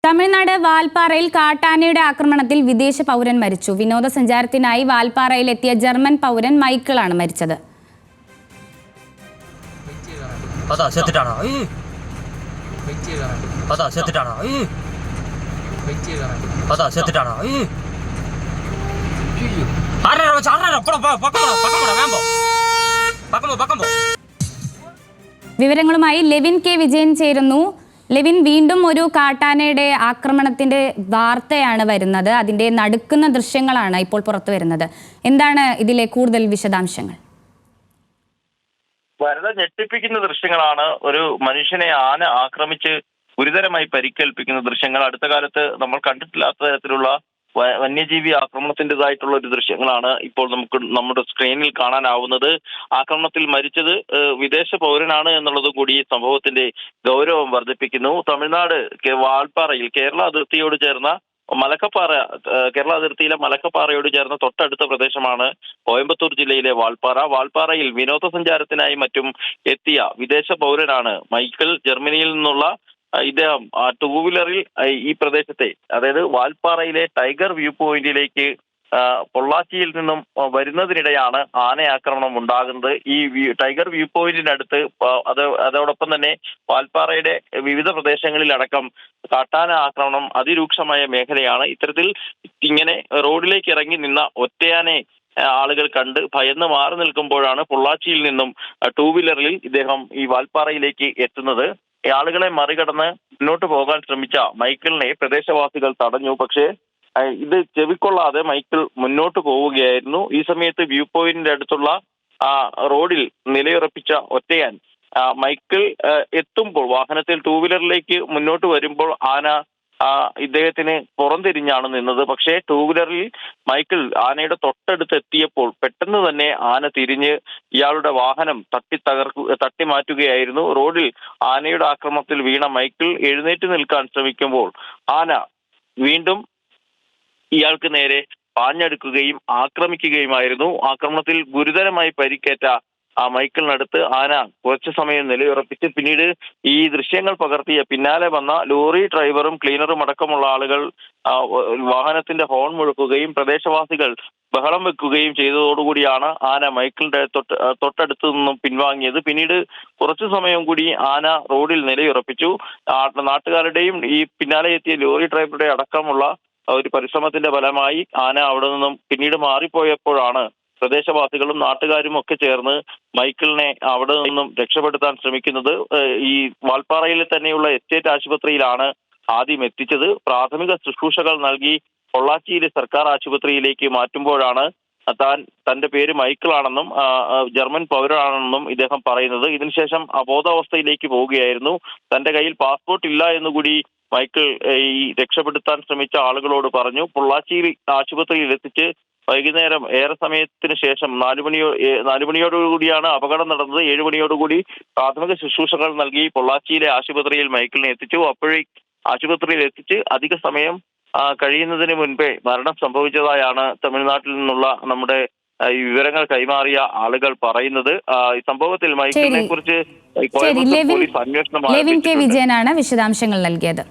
തമിഴ്നാട് വാൽപ്പാറയിൽ കാട്ടാനയുടെ ആക്രമണത്തിൽ വിദേശ പൗരൻ മരിച്ചു. വിനോദസഞ്ചാരത്തിനായി വാൽപ്പാറയിൽ എത്തിയ ജർമ്മൻ പൗരൻ മൈക്കിളാണ് മരിച്ചത്. വിവരങ്ങളുമായി ലെവിൻ കെ വിജയൻ ചേരുന്നു. ലെവിൻ, വീണ്ടും ഒരു കാട്ടാനയുടെ ആക്രമണത്തിന്റെ വാർത്തയാണ് വരുന്നത്. അതിന്റെ നടുക്കുന്ന ദൃശ്യങ്ങളാണ് ഇപ്പോൾ പുറത്തു വരുന്നത്. എന്താണ് ഇതിലെ കൂടുതൽ വിശദാംശങ്ങൾ? വളരെ ഞെട്ടിപ്പിക്കുന്ന ദൃശ്യങ്ങളാണ്. ഒരു മനുഷ്യനെ ആന ആക്രമിച്ച് ഗുരുതരമായി പരിക്കേൽപ്പിക്കുന്ന ദൃശ്യങ്ങൾ. അടുത്ത കാലത്ത് നമ്മൾ കണ്ടിട്ടില്ലാത്ത തരത്തിലുള്ള വന്യജീവി ആക്രമണത്തിൻ്റെതായിട്ടുള്ള ഒരു ദൃശ്യങ്ങളാണ് ഇപ്പോൾ നമുക്ക് നമ്മുടെ സ്ക്രീനിൽ കാണാനാവുന്നത്. ആക്രമണത്തിൽ മരിച്ചത് വിദേശ പൗരനാണ് എന്നുള്ളത് കൂടി ഈ സംഭവത്തിന്റെ ഗൗരവം വർദ്ധിപ്പിക്കുന്നു. തമിഴ്നാട് വാൽപ്പാറയിൽ കേരള അതിർത്തിയോട് ചേർന്ന കേരള അതിർത്തിയിലെ മലക്കപ്പാറയോട് ചേർന്ന തൊട്ടടുത്ത പ്രദേശമാണ് കോയമ്പത്തൂർ ജില്ലയിലെ വാൽപ്പാറയിൽ വിനോദസഞ്ചാരത്തിനായി മറ്റും എത്തിയ വിദേശ പൗരനാണ് മൈക്കിൾ. ജർമ്മനിയിൽ നിന്നുള്ള ഇദ്ദേഹം ടൂ വീലറിൽ ഈ പ്രദേശത്തെ, അതായത് വാൽപ്പാറയിലെ ടൈഗർ വ്യൂ പോയിന്റിലേക്ക് പൊള്ളാച്ചിയിൽ നിന്നും വരുന്നതിനിടെയാണ് ആനയാക്രമണം ഉണ്ടാകുന്നത്. ഈ ടൈഗർ വ്യൂ പോയിന്റിനടുത്ത് അതോടൊപ്പം തന്നെ വാൽപ്പാറയുടെ വിവിധ പ്രദേശങ്ങളിലടക്കം കാട്ടാന ആക്രമണം അതിരൂക്ഷമായ മേഖലയാണ്. ഇത്തരത്തിൽ ഇങ്ങനെ റോഡിലേക്ക് ഇറങ്ങി നിന്ന ഒറ്റയാനെ ആളുകൾ കണ്ട് ഭയന്ന് മാറി നിൽക്കുമ്പോഴാണ് പൊള്ളാച്ചിയിൽ നിന്നും ടൂ വീലറിൽ ഇദ്ദേഹം ഈ വാൽപ്പാറയിലേക്ക് എത്തുന്നത്. ആളുകളെ മറികടന്ന് മുന്നോട്ട് പോകാൻ ശ്രമിച്ച മൈക്കിളിനെ പ്രദേശവാസികൾ തടഞ്ഞു. പക്ഷേ ഇത് ചെവിക്കൊള്ളാതെ മൈക്കിൾ മുന്നോട്ട് പോവുകയായിരുന്നു. ഈ സമയത്ത് വ്യൂ പോയിന്റിന്റെ അടുത്തുള്ള റോഡിൽ നിലയുറപ്പിച്ച ഒറ്റയാൻ മൈക്കിൾ എത്തുമ്പോൾ, വാഹനത്തിൽ ടൂ വീലറിലേക്ക് മുന്നോട്ട് വരുമ്പോൾ ആന ഇദ്ദേഹത്തിന് പുറംതിരിഞ്ഞാണ് നിന്നത്. പക്ഷേ ടൂ വീലറിൽ മൈക്കിൾ ആനയുടെ തൊട്ടടുത്ത് എത്തിയപ്പോൾ പെട്ടെന്ന് തന്നെ ആന തിരിഞ്ഞ് ഇയാളുടെ വാഹനം തട്ടി മാറ്റുകയായിരുന്നു. റോഡിൽ ആനയുടെ ആക്രമണത്തിൽ വീണ മൈക്കിൾ എഴുന്നേറ്റ് നിൽക്കാൻ ശ്രമിക്കുമ്പോൾ ആന വീണ്ടും ഇയാൾക്ക് നേരെ പാഞ്ഞെടുക്കുകയും ആക്രമിക്കുകയുമായിരുന്നു. ആക്രമണത്തിൽ ഗുരുതരമായി പരിക്കേറ്റ മൈക്കിളിനടുത്ത് ആന കുറച്ചു സമയം നിലയുറപ്പിച്ച് പിന്നീട് ഈ ദൃശ്യങ്ങൾ പകർത്തിയ പിന്നാലെ വന്ന ലോറി ഡ്രൈവറും ക്ലീനറും അടക്കമുള്ള ആളുകൾ വാഹനത്തിന്റെ ഹോൺ മുഴക്കുകയും പ്രദേശവാസികൾ ബഹളം വെക്കുകയും ചെയ്തതോടുകൂടിയാണ് ആന മൈക്കിളിന്റെ തൊട്ടടുത്ത് നിന്നും പിൻവാങ്ങിയത്. പിന്നീട് കുറച്ചു സമയം കൂടി ആന റോഡിൽ നിലയുറപ്പിച്ചു. നാട്ടുകാരുടെയും ഈ പിന്നാലെ എത്തിയ ലോറി ഡ്രൈവറുടെ അടക്കമുള്ള ഒരു പരിശ്രമത്തിന്റെ ഫലമായി ആന അവിടെ നിന്നും പിന്നീട് മാറിപ്പോയപ്പോഴാണ് പ്രദേശവാസികളും നാട്ടുകാരും ഒക്കെ ചേർന്ന് മൈക്കിളിനെ അവിടെ നിന്നും രക്ഷപ്പെടുത്താൻ ശ്രമിക്കുന്നത്. ഈ വാൽപ്പാറയിൽ തന്നെയുള്ള എസ്റ്റേറ്റ് ആശുപത്രിയിലാണ് ആദ്യം എത്തിച്ചത്. പ്രാഥമിക ശുശ്രൂഷകൾ നൽകി പൊള്ളാച്ചിയിലെ സർക്കാർ ആശുപത്രിയിലേക്ക് മാറ്റുമ്പോഴാണ് തന്റെ പേര് മൈക്കിളാണെന്നും ജർമ്മൻ പൗരനാണെന്നും ഇദ്ദേഹം പറയുന്നത്. ഇതിനുശേഷം അബോധാവസ്ഥയിലേക്ക് പോവുകയായിരുന്നു. തന്റെ കയ്യിൽ പാസ്പോർട്ട് ഇല്ല എന്നുകൂടി മൈക്കിൾ ഈ രക്ഷപ്പെടുത്താൻ ശ്രമിച്ച ആളുകളോട് പറഞ്ഞു. പൊള്ളാച്ചിയിൽ ആശുപത്രിയിൽ എത്തിച്ച് വൈകുന്നേരം ഏറെ സമയത്തിന് ശേഷം 4 മണിയോടുകൂടിയാണ് അപകടം നടന്നത്. 7 മണിയോടുകൂടി പ്രാഥമിക ശുശ്രൂഷകൾ നൽകി പൊള്ളാച്ചിയിലെ ആശുപത്രിയിൽ മൈക്കിളിനെ എത്തിച്ചു. അപ്പോഴേ ആശുപത്രിയിൽ എത്തിച്ച് അധിക സമയം കഴിയുന്നതിന് മുൻപേ മരണം സംഭവിച്ചതായാണ് തമിഴ്നാട്ടിൽ നിന്നുള്ള നമ്മുടെ ഈ വിവരങ്ങൾ കൈമാറിയ ആളുകൾ പറയുന്നത്. ഈ സംഭവത്തിൽ മൈക്കിളിനെ കുറിച്ച് പോലീസ് അന്വേഷണം ലെവിൻ കെ വിജയനാണ് വിശദാംശങ്ങൾ നൽകിയത്.